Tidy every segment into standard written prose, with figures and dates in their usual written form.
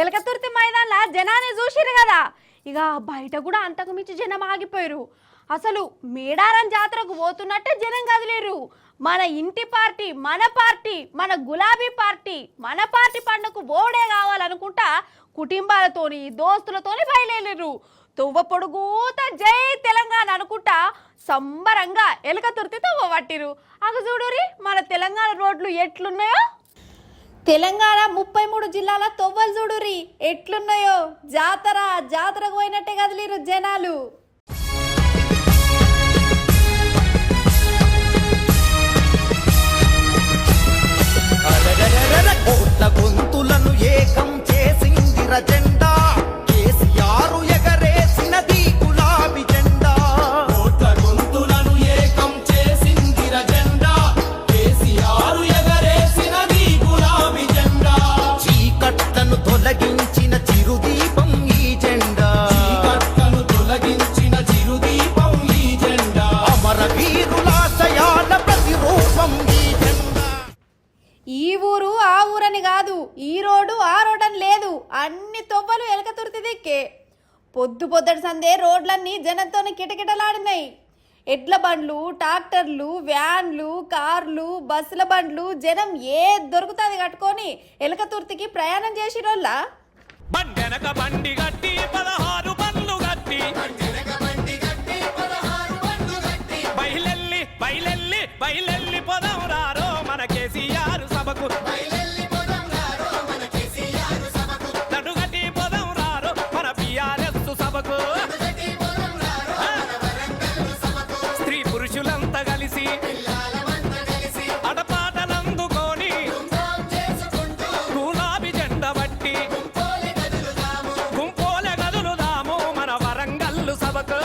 ఎలకతుర్తి మైదాన్ల జనాన్ని చూసిరు కదా. ఇక బయట కూడా అంతకు మించి జనం ఆగిపోయారు. అసలు మేడారం జాతరకు పోతున్నట్టే జనం కదిలేరు. మన ఇంటి పార్టీ, మన గులాబీ పార్టీ, మన పార్టీ పండుగకు బోర్డే కావాలనుకుంటా కుటుంబాలతోని దోస్తులతోని బయలుదేరు. తువ్వ పొడుగుత జై తెలంగాణ అనుకుంటా సంబరంగా ఎలకతుర్తి తవ్వ పట్టిరు. అగ చూడురి మన తెలంగాణ రోడ్లు ఎట్లున్నాయో. తెలంగాణ 33 జిల్లాల తొవ్వలు చూడురి ఎట్లున్నాయో. జాతరకు పోయినట్టే కదిలిరు జనాలు. గొంతులను ఏకం చేసిందిర జెండా, కేసీఆర్ ఎగరేసినది గులాబీ జెండా. గొంతులను ఏకం చేసిందిర జెండా, కేసీఆర్ ఎగరేసినది గులాబీ జెండా. చీకట్లను తొలగించిన చిరుదీపం ఈ జెండా, చీకట్లను తొలగించిన చిరుదీపం ఈ జెండా. అమర వీరులాశయాల ప్రతిరూపం ఈ జెండా. ఈ ఊరు ఆ ఊరని కాదు, ఈ రోడ్డు ఆ రోడ్డని లేదు, అన్ని తొవ్వలు ఎలకతుర్తి దిక్కే. పొద్దుటి సందే రోడ్లన్నీ జనంతోనే కిటకిటలాడినాయి. ఎడ్ల బండ్లు, ట్రాక్టర్లు, వ్యాన్లు, కార్లు, బస్సుల బండ్లు, జనం ఏది దొరుకుతుంది కట్టుకొని ఎలకతుర్తికి ప్రయాణం చేసిరోళ్ళ. బండెనక బండి గట్టి 16 బండ్లు గట్టి, బయలెల్లి పొదం రారో మన కేసీఆర్ సభకు. నడుగటి పొదం రారో మన బీఆర్ఎస్ సభకు. స్త్రీ పురుషులంతా కలిసి అడపాటలందుకొని గులాబీ జెండా బట్టి గుంపోలే గదులుదాము మన వరంగల్లు సభకు.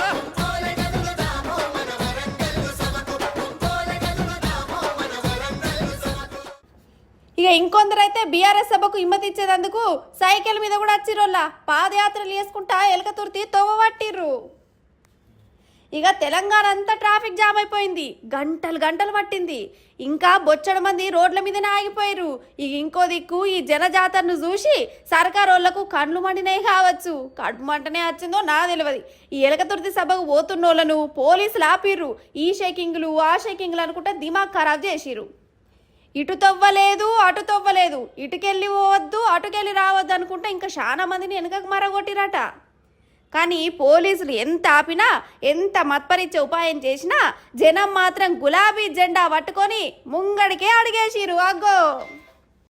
ఇక ఇంకొందరైతే బీఆర్ఎస్ సభకు హిమ్మతిచ్చేందుకు సైకిల్ మీద కూడా వచ్చిరోళ్ళ పాదయాత్రలు చేసుకుంటా ఎలకతుర్తి తోవ పట్టిర్రు. ఇక తెలంగాణ అంతా ట్రాఫిక్ జామ్ అయిపోయింది. గంటలు పట్టింది. ఇంకా బొచ్చడు మంది రోడ్ల మీదనే ఆగిపోయారు. ఇక ఇంకో దిక్కు ఈ జనజాతరను చూసి సర్కారు వాళ్ళకు కండ్లు మండినాయి కావచ్చు, కడుపు మంటనే వచ్చిందో నా తెలియదు. ఈ ఎలకతుర్తి సభకు పోతున్నోళ్లను పోలీసులు ఆపిర్రు. ఈ షేకింగ్లు ఆ షేకింగ్లు అనుకుంటే దిమాగ్ ఖరాబ్ చేసిర్రు. ఇటు తవ్వలేదు అటు తవ్వలేదు, ఇటుకెళ్ళి పోవద్దు అటుకెళ్ళి రావద్దు అనుకుంటే ఇంకా చాలా మందిని వెనుకకు మరగొట్టిరట. కానీ పోలీసులు ఎంత ఆపినా, ఎంత మత్పరిచే ఉపాయం చేసినా జనం మాత్రం గులాబీ జెండా పట్టుకొని ముంగడికే అడిగేసిరు. అగ్గో